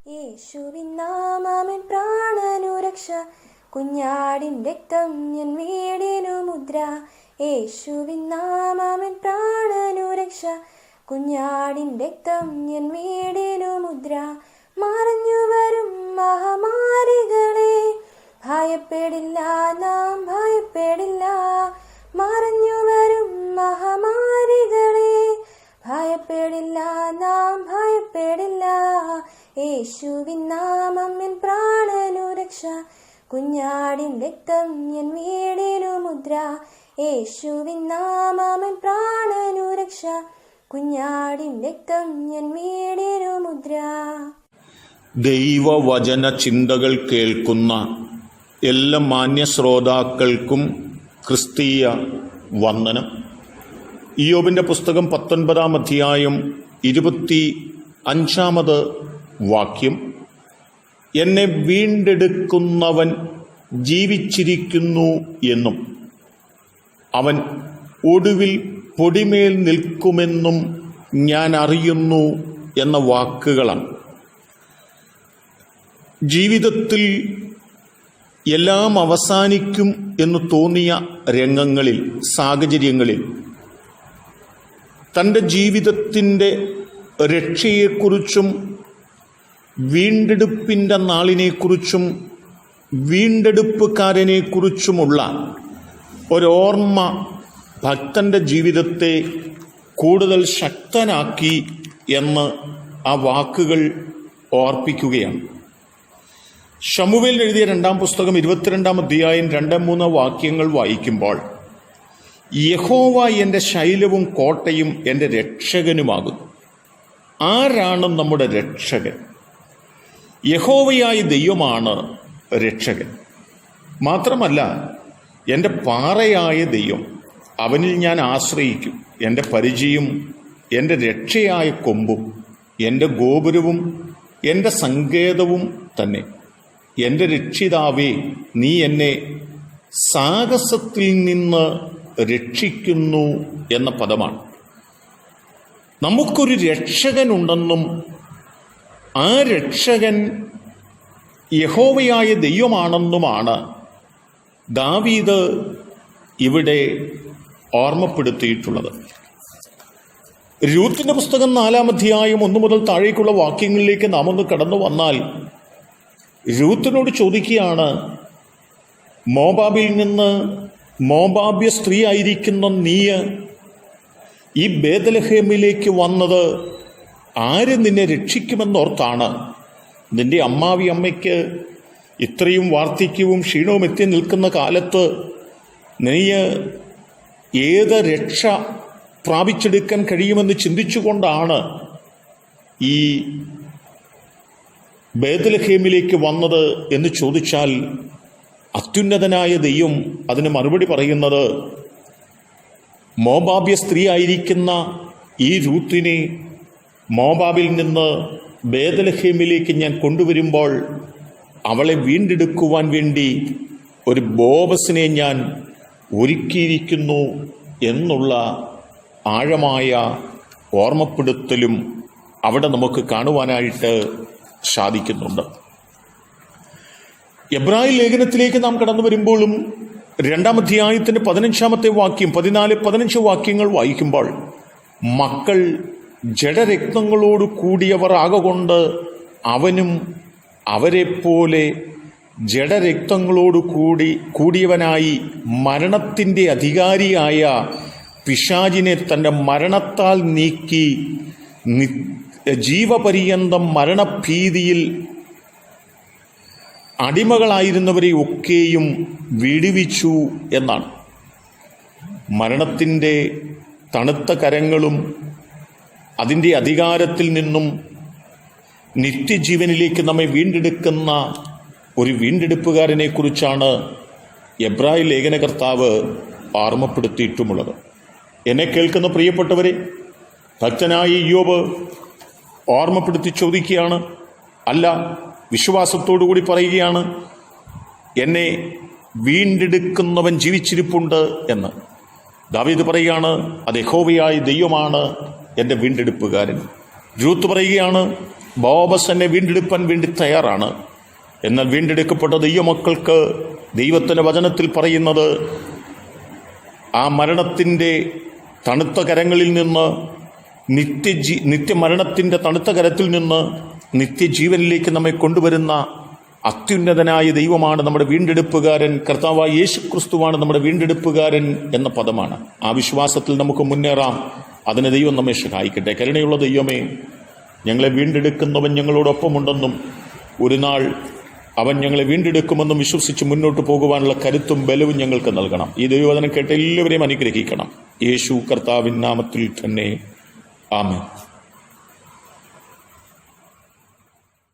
യേശുവിൻ നാമമെൻ പ്രാണനുരക്ഷ, കുഞ്ഞാടിൻ രക്തം എൻ വീടിനു മുദ്ര. യേശുവിൻ നാമമെൻ പ്രാണനുരക്ഷ, കുഞ്ഞാടിൻ രക്തം എൻ വീടിനു മുദ്ര. മറഞ്ഞു വരും മഹാമാരികളെ ഭയപ്പെടില്ല, നാം ഭയപ്പെടില്ല. മറഞ്ഞു വരും മഹാമാരികളെ ഭയപ്പെടില്ല, നാം ഭയപ്പെടില്ല. യേശുവിൻ നാമം എൻ പ്രാണനുരക്ഷ, കുഞ്ഞാടിൻ രക്തം എൻ വീടിനു മുദ്ര. യേശുവിൻ നാമം എൻ പ്രാണനുരക്ഷ, കുഞ്ഞാടിൻ രക്തം എൻ വീടിനു മുദ്ര. ദൈവവചന ചിന്തകൾ കേൾക്കുന്ന എല്ലാ മാന്യ ശ്രോതാക്കൾക്കും ക്രിസ്തീയ വന്ദനം. ഇയ്യോബിന്റെ പുസ്തകം 19-ാം അധ്യായം 25-ാമത് വാക്യം, എന്നെ വീണ്ടെടുക്കുന്നവൻ ജീവിച്ചിരിക്കുന്നു എന്നും അവൻ ഒടുവിൽ പൊടിമേൽ നിൽക്കുമെന്നും ഞാൻ അറിയുന്നു എന്ന വാക്കുകളാണ്. ജീവിതത്തിൽ എല്ലാം അവസാനിക്കും എന്ന് തോന്നിയ രംഗങ്ങളിൽ, സാഹചര്യങ്ങളിൽ തൻ്റെ ജീവിതത്തിൻ്റെ രക്ഷയെക്കുറിച്ചും വീണ്ടെടുപ്പിൻ്റെ നാളിനെക്കുറിച്ചും വീണ്ടെടുപ്പുകാരനെക്കുറിച്ചുമുള്ള ഒരോർമ്മ ഭക്തൻ്റെ ജീവിതത്തെ കൂടുതൽ ശക്തനാക്കി എന്ന് ആ വാക്കുകൾ ഓർപ്പിക്കുകയാണ്. ശമൂവേൽ എഴുതിയ 2-ാം പുസ്തകം 22-ാം അധ്യായം 2-3 വാക്യങ്ങൾ വായിക്കുമ്പോൾ, യഹോവ എൻ്റെ ശൈലവും കോട്ടയും എൻ്റെ രക്ഷകനുമാകുന്നു. ആരാണ് നമ്മുടെ രക്ഷകൻ? യഹോവയായ ദൈവമാണ് രക്ഷകൻ. മാത്രമല്ല, എൻ്റെ പാറയായ ദൈവം, അവനിൽ ഞാൻ ആശ്രയിക്കും. എൻ്റെ പരിചയും എൻ്റെ രക്ഷയായ കൊമ്പും എൻ്റെ ഗോപുരവും എൻ്റെ സങ്കേതവും തന്നെ. എൻ്റെ രക്ഷിതാവേ, നീ എന്നെ സാഹസത്തിൽ നിന്ന് രക്ഷിക്കുന്നു എന്ന പദമാണ്. നമുക്കൊരു രക്ഷകനുണ്ടെന്നും ആ രക്ഷകൻ യഹോവയായ ദൈവമാണെന്നുമാണ് ദാവീദ് ഇവിടെ ഓർമ്മപ്പെടുത്തിയിട്ടുള്ളത്. രൂത്തിന്റെ പുസ്തകം 4-ാം അധ്യായം 1 മുതൽ താഴേക്കുള്ള വാക്യങ്ങളിലേക്ക് നാം ഒന്ന് കടന്നു വന്നാൽ, രൂത്തിനോട് ചോദിക്കുകയാണ്, മോവാബിൽ നിന്ന് മോവാബ്യ സ്ത്രീ ആയിരിക്കുന്ന നീ ഈ ബേത്ലഹേമിലേക്ക് വന്നത് ആര് നിന്നെ രക്ഷിക്കുമെന്നോർത്താണ്? നിന്റെ അമ്മാവി അമ്മയ്ക്ക് ഇത്രയും വാർദ്ധക്യവും ക്ഷീണവും എത്തി നിൽക്കുന്ന കാലത്ത് നീ ഏത് രക്ഷ പ്രാപിച്ചെടുക്കാൻ കഴിയുമെന്ന് ചിന്തിച്ചുകൊണ്ടാണ് ഈ ബേത്ലഹേമിലേക്ക് വന്നത് എന്ന് ചോദിച്ചാൽ, അത്യുന്നതനായ ദൈവം അതിന് മറുപടി പറയുന്നത്, മോവാബ്യ സ്ത്രീ ആയിരിക്കുന്ന ഈ രൂത്തിനെ മോവാബിൽ നിന്ന് ബേത്ലഹേമിലേക്ക് ഞാൻ കൊണ്ടുവരുമ്പോൾ അവളെ വീണ്ടെടുക്കുവാൻ വേണ്ടി ഒരു ബോവസിനെ ഞാൻ ഒരുക്കിയിരിക്കുന്നു എന്നുള്ള ആഴമായ ഓർമ്മപ്പെടുത്തലും അവിടെ നമുക്ക് കാണുവാനായിട്ട് സാധിക്കുന്നുണ്ട്. എബ്രായ ലേഖനത്തിലേക്ക് നാം കടന്നു വരുമ്പോഴും 2-ാം അധ്യായത്തിന്റെ 15-ാമത്തെ വാക്യം, 14-15 വാക്യങ്ങൾ വായിക്കുമ്പോൾ, മക്കൾ ജഡരക്തങ്ങളോട് കൂടിയവർ ആകൊണ്ട് അവനും അവരെപ്പോലെ ജഡരക്തങ്ങളോട് കൂടിയവനായി മരണത്തിൻ്റെ അധികാരിയായ പിശാചിനെ തൻ്റെ മരണത്താൽ നീക്കി ജീവപര്യന്തം മരണഭീതിയിൽ അടിമകളായിരുന്നവരെ ഒക്കെയും വിടുവിച്ചു എന്നാണ്. മരണത്തിൻ്റെ തണുത്ത കരങ്ങളും അതിൻ്റെ അധികാരത്തിൽ നിന്നും നിത്യജീവനിലേക്ക് നമ്മെ വീണ്ടെടുക്കുന്ന ഒരു വീണ്ടെടുപ്പുകാരനെ കുറിച്ചാണ് എബ്രായ ലേഖനകർത്താവ് ഓർമ്മപ്പെടുത്തിയിട്ടുമുള്ളത്. എന്നെ കേൾക്കുന്ന പ്രിയപ്പെട്ടവരെ, ഭക്തനായ ഇയ്യോബ് ഓർമ്മപ്പെടുത്തി ചോദിക്കുകയാണ്, അല്ല, വിശ്വാസത്തോടുകൂടി പറയുകയാണ്, എന്നെ വീണ്ടെടുക്കുന്നവൻ ജീവിച്ചിരിപ്പുണ്ട് എന്ന്. ദാവീദ് പറയുകയാണ്, അത് യഹോവയായ ദൈവമാണ് എൻ്റെ വീണ്ടെടുപ്പുകാരൻ. രൂത്ത് പറയുകയാണ്, ബോവസ് എന്നെ വീണ്ടെടുപ്പാൻ വേണ്ടി തയ്യാറാണ്. എന്നാൽ വീണ്ടെടുക്കപ്പെട്ട ദൈവമക്കൾക്ക് ദൈവത്തിൻ്റെ വചനത്തിൽ പറയുന്നത്, ആ മരണത്തിൻ്റെ തണുത്ത കരങ്ങളിൽ നിന്ന് നിത്യമരണത്തിൻ്റെ തണുത്ത കരത്തിൽ നിന്ന് നിത്യജീവനിലേക്ക് നമ്മെ കൊണ്ടുവരുന്ന അത്യുന്നതനായ ദൈവമാണ് നമ്മുടെ വീണ്ടെടുപ്പുകാരൻ. കർത്താവായ യേശു ക്രിസ്തുവാണ് നമ്മുടെ വീണ്ടെടുപ്പുകാരൻ എന്ന പദമാണ്. ആ വിശ്വാസത്തിൽ നമുക്ക് മുന്നേറാം. അതിന് ദൈവം നമ്മെ സഹായിക്കട്ടെ. കരുണയുള്ള ദൈവമേ, ഞങ്ങളെ വീണ്ടെടുക്കുന്നവൻ ഞങ്ങളോടൊപ്പമുണ്ടെന്നും ഒരു നാൾ അവൻ ഞങ്ങളെ വീണ്ടെടുക്കുമെന്നും വിശ്വസിച്ച് മുന്നോട്ട് പോകുവാനുള്ള കരുത്തും ബലവും ഞങ്ങൾക്ക് നൽകണം. ഈ ദൈവവചനം കേട്ട എല്ലാവരെയും അനുഗ്രഹിക്കണം. യേശു കർത്താവിൻ നാമത്തിൽ തന്നെ ആമേൻ.